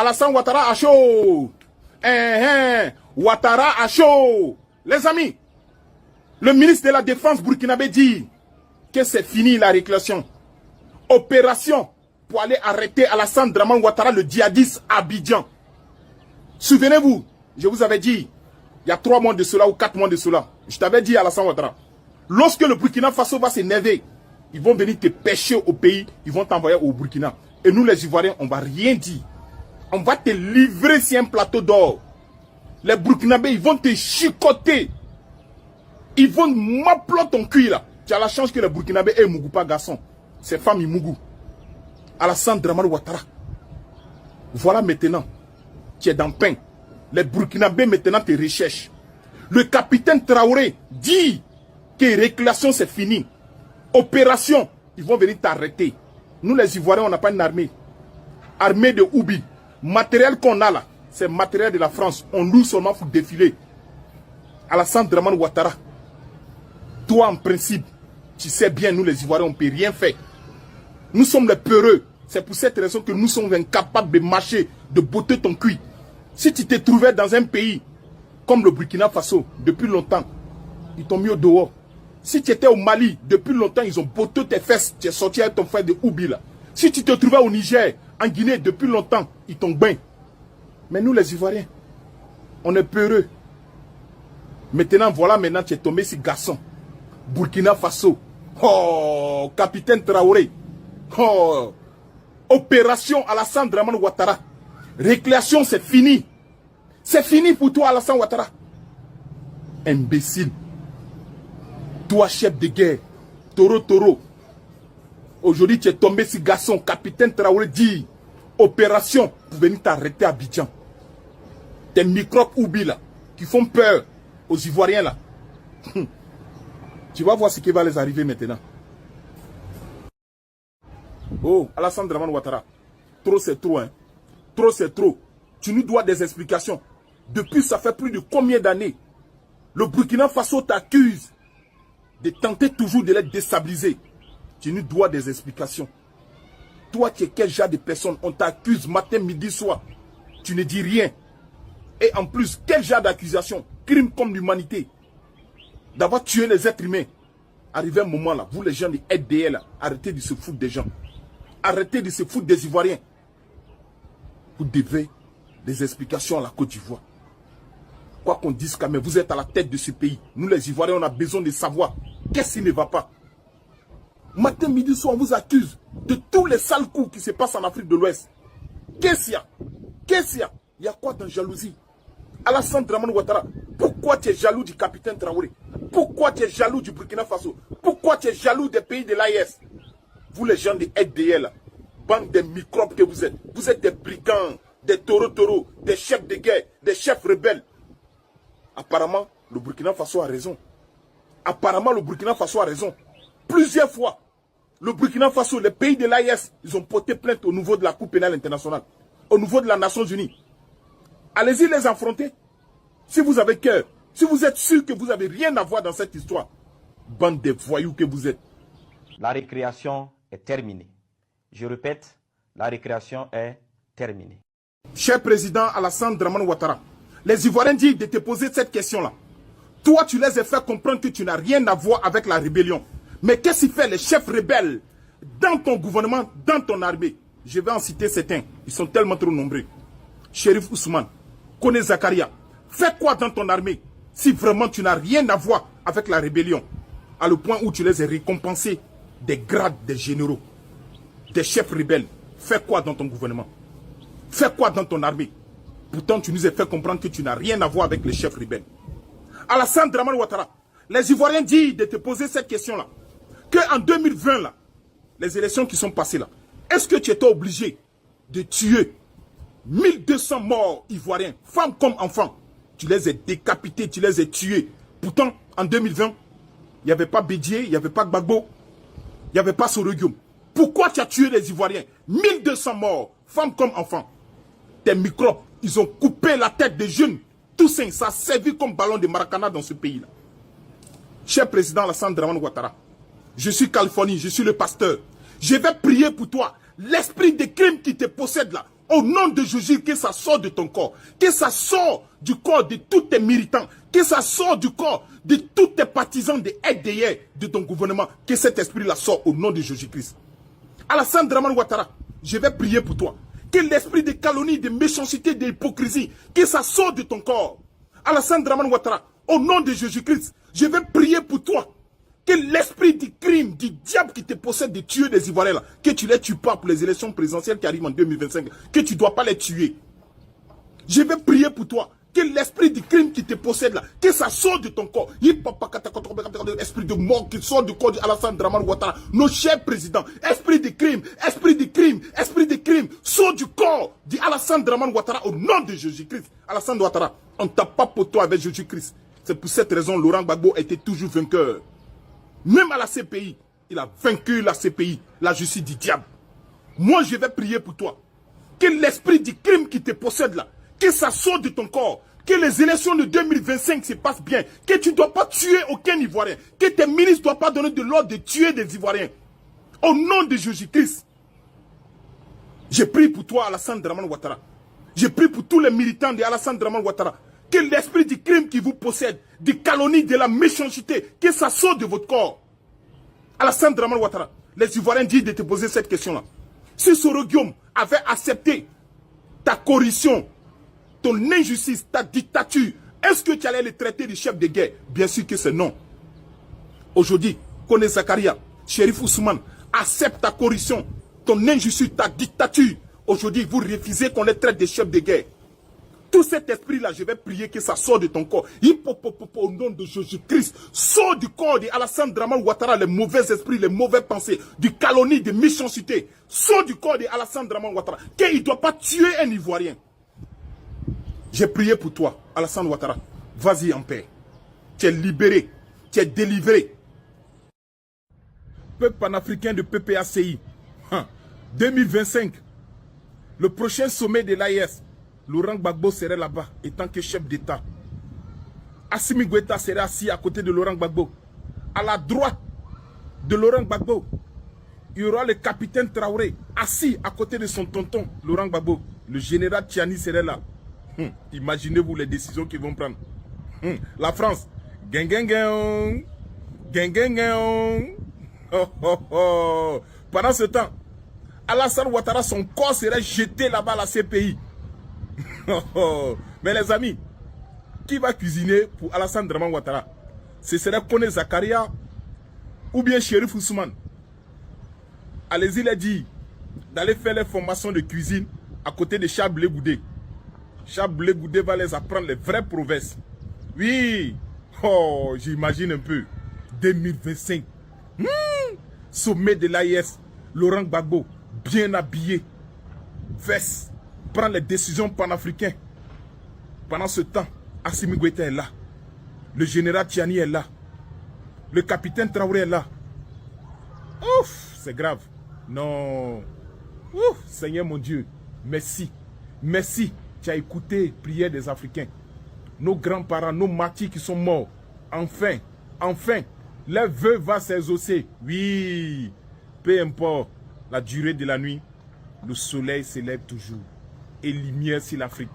Alassane Ouattara a chaud. Ouattara a chaud. Les amis, le ministre de la Défense burkinabé dit que c'est fini la récréation. Opération pour aller arrêter Alassane Draman Ouattara, le djihadiste à Abidjan. Souvenez-vous, je vous avais dit, il y a 3 mois de cela ou 4 mois de cela, je t'avais dit Alassane Ouattara, lorsque le Burkina Faso va s'énerver, ils vont venir te pêcher au pays, ils vont t'envoyer au Burkina. Et nous les Ivoiriens, on ne va rien dire. On va te livrer sur un plateau d'or. Les Burkinabés, ils vont te chicoter. Ils vont m'appeler ton cuir là. Tu as la chance que les Burkinabés aient Mougou pas garçon. C'est femme Mougou. Alassane Draman Ouattara. Voilà maintenant. Tu es dans le pain. Les Burkinabés maintenant te recherchent. Le capitaine Traoré dit que récréation c'est fini. Opération, ils vont venir t'arrêter. Nous les Ivoiriens, on n'a pas une armée. Armée de Oubi. Matériel qu'on a là, c'est matériel de la France. On loue seulement pour défiler. Alassane Draman Ouattara. Toi, en principe, tu sais bien, nous les Ivoiriens, on ne peut rien faire. Nous sommes les peureux. C'est pour cette raison que nous sommes incapables de marcher, de botter ton cuir. Si tu te trouvais dans un pays comme le Burkina Faso, depuis longtemps, ils t'ont mis au dehors. Si tu étais au Mali, depuis longtemps, ils ont botté tes fesses. Tu es sorti avec ton frère de Oubi là. Si tu te trouvais au Niger, en Guinée, depuis longtemps, ils t'ont bain. Mais nous les Ivoiriens, on est peureux. Maintenant, voilà, maintenant tu es tombé sur garçon. Burkina Faso. Oh, capitaine Traoré. Oh, opération Alassane Draman Ouattara. Récréation, c'est fini. C'est fini pour toi, Alassane Ouattara. Imbécile. Toi, chef de guerre. Toro. Aujourd'hui, tu es tombé sur garçon. Capitaine Traoré dit opération pour venir t'arrêter à Abidjan. Tes microbes Oubi là, qui font peur aux Ivoiriens là. Tu vas voir ce qui va les arriver maintenant. Oh, Alassane Draman Ouattara. Trop c'est trop, hein. Trop c'est trop. Tu nous dois des explications. Depuis, ça fait plus de combien d'années le Burkina Faso t'accuse de tenter toujours de les déstabiliser. Tu nous dois des explications. Toi, tu es quel genre de personne? On t'accuse matin, midi, soir. Tu ne dis rien. Et en plus, quel genre d'accusation? Crime comme l'humanité. D'avoir tué les êtres humains. Arrivé un moment là, vous les gens de FDL, arrêtez de se foutre des gens. Arrêtez de se foutre des Ivoiriens. Vous devez des explications à la Côte d'Ivoire. Quoi qu'on dise quand même, vous êtes à la tête de ce pays. Nous les Ivoiriens, on a besoin de savoir qu'est-ce qui ne va pas. Matin, midi, soir, on vous accuse de tous les sales coups qui se passent en Afrique de l'Ouest. Qu'est-ce qu'il y a? Qu'est-ce qu'il y a? Il y a quoi dans jalousie? Alassane Draman Ouattara, pourquoi tu es jaloux du capitaine Traoré? Pourquoi tu es jaloux du Burkina Faso? Pourquoi tu es jaloux des pays de l'AES? Vous les gens de FDL, bande de microbes que vous êtes des brigands, des taureaux, des chefs de guerre, des chefs rebelles. Apparemment, le Burkina Faso a raison. Apparemment, le Burkina Faso a raison. Plusieurs fois, le Burkina Faso, les pays de l'AES, ils ont porté plainte au niveau de la Cour pénale internationale, au niveau de la Nations Unies. Allez-y les affronter. Si vous avez cœur, si vous êtes sûr que vous n'avez rien à voir dans cette histoire, bande de voyous que vous êtes. La récréation est terminée. Je répète, la récréation est terminée. Cher président Alassane Draman Ouattara, les Ivoiriens disent de te poser cette question-là. Toi, tu les as fait comprendre que tu n'as rien à voir avec la rébellion. Mais qu'est-ce qu'il fait les chefs rebelles dans ton gouvernement, dans ton armée? Je vais en citer certains. Ils sont tellement trop nombreux. Chérif Ousmane, Kone Zakaria, fais quoi dans ton armée si vraiment tu n'as rien à voir avec la rébellion? À le point où tu les as récompensés des grades des généraux, des chefs rebelles. Fais quoi dans ton gouvernement? Fais quoi dans ton armée? Pourtant, tu nous as fait comprendre que tu n'as rien à voir avec les chefs rebelles. Alassane Draman Ouattara, les Ivoiriens disent de te poser cette question-là. Qu'en 2020, là, les élections qui sont passées là, est-ce que tu étais obligé de tuer 1200 morts ivoiriens, femmes comme enfants? Tu les as décapités, tu les as tués. Pourtant, en 2020, il n'y avait pas Bédié, il n'y avait pas Gbagbo, il n'y avait pas Soroguium. Pourquoi tu as tué les Ivoiriens? 1200 morts, femmes comme enfants. Tes microbes, ils ont coupé la tête des jeunes. Tout ça, ça a servi comme ballon de Maracana dans ce pays-là. Cher président Alassane Draman Ouattara, je suis Californie, je suis le pasteur. Je vais prier pour toi. L'esprit de crime qui te possède là, Au nom de Jésus, que ça sorte de ton corps. Que ça sorte du corps de tous tes militants. Que ça sorte du corps de tous tes partisans de FDR de ton gouvernement. Que cet esprit-là sorte au nom de Jésus-Christ. Alassane Dramane Ouattara, je vais prier pour toi. Que l'esprit de calomnie, de méchanceté, d'hypocrisie, que ça sorte de ton corps. Alassane Dramane Ouattara, au nom de Jésus-Christ, je vais prier pour toi. Que l'esprit du crime, du diable qui te possède de tuer des Ivoiriens, là, que tu les tues pas pour les élections présidentielles qui arrivent en 2025, que tu ne dois pas les tuer. Je vais prier pour toi. Que l'esprit du crime qui te possède là, que ça sorte de ton corps. Esprit de mort qui sort du corps d'Alassane Dramane Ouattara, nos chers présidents. Esprit de crime, esprit de crime, esprit de crime, sort du corps d'Alassane Dramane Ouattara au nom de Jésus-Christ. Alassane Ouattara, on ne tape pas pour toi avec Jésus-Christ. C'est pour cette raison Laurent Gbagbo était toujours vainqueur. Même à la CPI, il a vaincu la CPI, la justice du diable. Moi, je vais prier pour toi. Que l'esprit du crime qui te possède là, que ça sorte de ton corps. Que les élections de 2025 se passent bien. Que tu ne dois pas tuer aucun Ivoirien. Que tes ministres ne doivent pas donner de l'ordre de tuer des Ivoiriens. Au nom de Jésus-Christ. Je prie pour toi, Alassane Dramane Ouattara. Je prie pour tous les militants d'Alassane Dramane Ouattara. Que l'esprit du crime qui vous possède, des calomnies, de la méchanceté, que ça sorte de votre corps. Alassane Dramane Ouattara, les Ivoiriens disent de te poser cette question-là. Si Soro Guillaume avait accepté ta corruption, ton injustice, ta dictature, est-ce que tu allais le traiter de chef de guerre? Bien sûr que c'est non. Aujourd'hui, Kone Zakaria, Chérif Ousmane, accepte ta corruption, ton injustice, ta dictature. Aujourd'hui, vous refusez qu'on les traite de chef de guerre. Tout cet esprit-là, je vais prier que ça sorte de ton corps. Au nom de Jésus-Christ, sort du corps d'Alassane Dramane Ouattara les mauvais esprits, les mauvaises pensées, du calomnie, de méchanceté. Sort du corps d'Alassane Dramane Ouattara. Qu'il ne doit pas tuer un Ivoirien. J'ai prié pour toi, Alassane Ouattara. Vas-y en paix. Tu es libéré. Tu es délivré. Peuple panafricain de PPACI. 2025. Le prochain sommet de l'AES. Laurent Gbagbo serait là-bas, étant que chef d'État. Assimi Goïta serait assis à côté de Laurent Gbagbo. À la droite de Laurent Gbagbo, il y aura le capitaine Traoré, assis à côté de son tonton, Laurent Gbagbo. Le général Tchiani serait là. Imaginez-vous les décisions qu'ils vont prendre. La France, Pendant ce temps, Alassane Ouattara, son corps serait jeté là-bas à la CPI. Mais les amis, qui va cuisiner pour Alassane Dramane Ouattara? Ce serait Kone Zakaria ou bien Chérif Ousmane. Allez-y les dire d'aller faire les formations de cuisine à côté de Charles Blé Goudé. Charles Blé Goudé va les apprendre les vraies prouesses. Oui, j'imagine un peu. 2025. Sommet de l'AIS. Laurent Gbagbo, bien habillé. Veste. Prend les décisions panafricaines. Pendant ce temps, Assimi Goïta est là. Le général Tchiani est là. Le capitaine Traoré est là. Ouf, c'est grave. Non. Ouf, Seigneur mon Dieu, merci. Merci, tu as écouté prière des Africains. Nos grands-parents, nos martyrs qui sont morts. Enfin, leur vœu va s'exaucer. Oui, peu importe la durée de la nuit, le soleil s'élève toujours. Et lumière sur l'Afrique.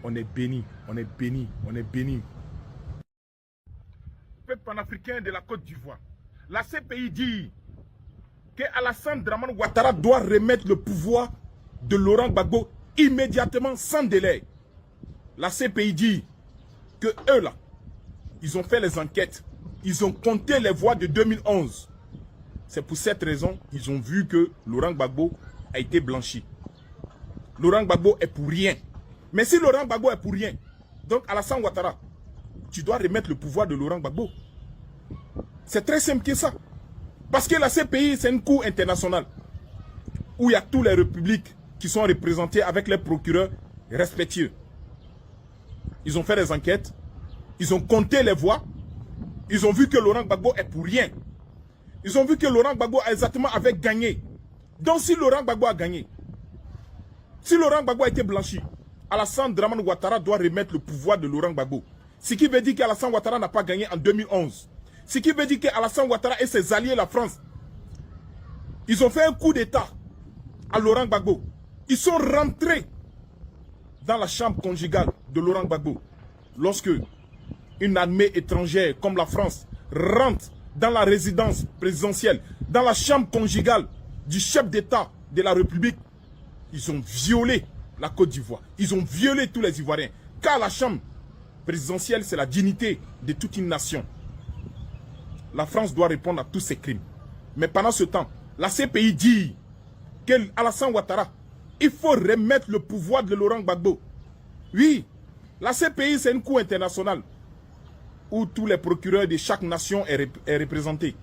On est béni, on est béni, on est béni. Peuple panafricain de la Côte d'Ivoire. La CPI dit que Alassane Dramane Ouattara doit remettre le pouvoir de Laurent Gbagbo immédiatement, sans délai. La CPI dit que eux là, ils ont fait les enquêtes. Ils ont compté les voix de 2011. C'est pour cette raison qu'ils ont vu que Laurent Gbagbo a été blanchi. Laurent Gbagbo est pour rien. Mais si Laurent Gbagbo est pour rien, donc Alassane Ouattara, tu dois remettre le pouvoir de Laurent Gbagbo. C'est très simple que ça. Parce que la CPI, c'est une cour internationale où il y a toutes les républiques qui sont représentées avec les procureurs respectifs. Ils ont fait des enquêtes, ils ont compté les voix, ils ont vu que Laurent Gbagbo est pour rien. Ils ont vu que Laurent Gbagbo exactement avait gagné. Donc si Laurent Gbagbo a gagné, si Laurent Gbagbo a été blanchi, Alassane Dramane Ouattara doit remettre le pouvoir de Laurent Gbagbo. Ce qui veut dire qu'Alassane Ouattara n'a pas gagné en 2011. Ce qui veut dire qu'Alassane Ouattara et ses alliés, la France, ils ont fait un coup d'État à Laurent Gbagbo. Ils sont rentrés dans la chambre conjugale de Laurent Gbagbo. Lorsque une armée étrangère comme la France rentre dans la résidence présidentielle, dans la chambre conjugale du chef d'État de la République, ils ont violé la Côte d'Ivoire. Ils ont violé tous les Ivoiriens. Car la chambre présidentielle, c'est la dignité de toute une nation. La France doit répondre à tous ces crimes. Mais pendant ce temps, la CPI dit qu'Alassane Ouattara, il faut remettre le pouvoir de Laurent Gbagbo. Oui, la CPI, c'est une cour internationale où tous les procureurs de chaque nation est représenté.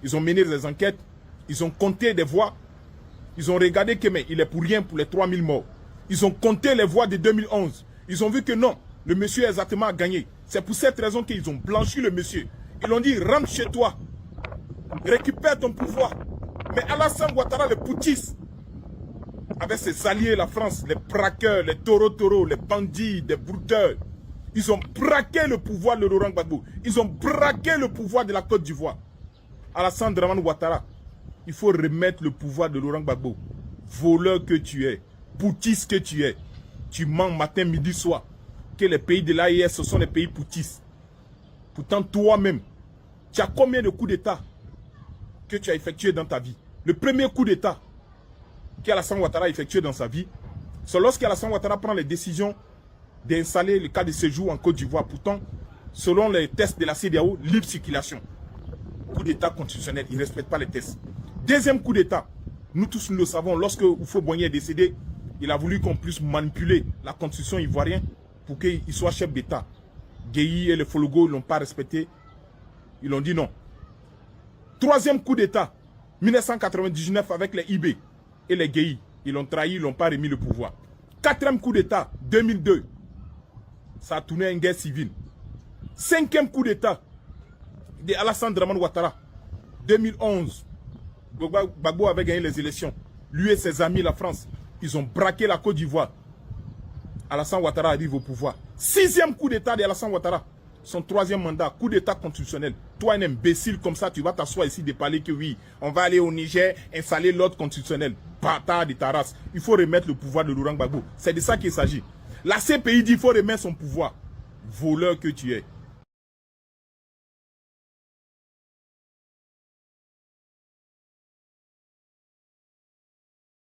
Ils ont mené des enquêtes, ils ont compté des voix, ils ont regardé que mais il est pour rien pour les 3000 morts. Ils ont compté les voix de 2011. Ils ont vu que non, le monsieur exactement a gagné. C'est pour cette raison qu'ils ont blanchi le monsieur. Ils ont dit, rentre chez toi, récupère ton pouvoir. Mais Alassane Ouattara, le putschiste, avec ses alliés, la France, les braqueurs, les taureaux, les bandits, les brouteurs, ils ont braqué le pouvoir de Laurent Gbagbo. Ils ont braqué le pouvoir de la Côte d'Ivoire. Alassane Ouattara, il faut remettre le pouvoir de Laurent Gbagbo. Voleur que tu es, putschiste que tu es, tu mens matin, midi, soir. Que les pays de l'AES, ce sont les pays putschistes. Pourtant, toi-même, tu as combien de coups d'État que tu as effectué dans ta vie? Le premier coup d'État qu'Alassane Ouattara a effectué dans sa vie, c'est lorsqu'Alassane Ouattara prend les décisions d'installer le cas de séjour en Côte d'Ivoire. Pourtant, selon les tests de la CEDEAO, libre circulation. Coup d'État constitutionnel, il ne respecte pas les tests. Deuxième coup d'État, nous tous nous le savons, lorsque Houphouët-Boigny est décédé, il a voulu qu'on puisse manipuler la constitution ivoirienne pour qu'il soit chef d'État. Guéhi et les Fologo ne l'ont pas respecté. Ils ont dit non. Troisième coup d'État, 1999 avec les IB et les Guéhi. Ils l'ont trahi, ils n'ont pas remis le pouvoir. Quatrième coup d'État, 2002. Ça a tourné en guerre civile. Cinquième coup d'État de Alassane Ouattara, 2011. Gbagbo avait gagné les élections. Lui et ses amis, la France, ils ont braqué la Côte d'Ivoire. Alassane Ouattara arrive au pouvoir. Sixième coup d'État de Alassane Ouattara. Son troisième mandat, coup d'État constitutionnel. Toi, un imbécile comme ça, tu vas t'asseoir ici de parler que oui, on va aller au Niger, installer l'ordre constitutionnel. Bâtard de ta race. Il faut remettre le pouvoir de Laurent Gbagbo. C'est de ça qu'il s'agit. La CPI dit qu'il faut remettre son pouvoir. Voleur que tu es.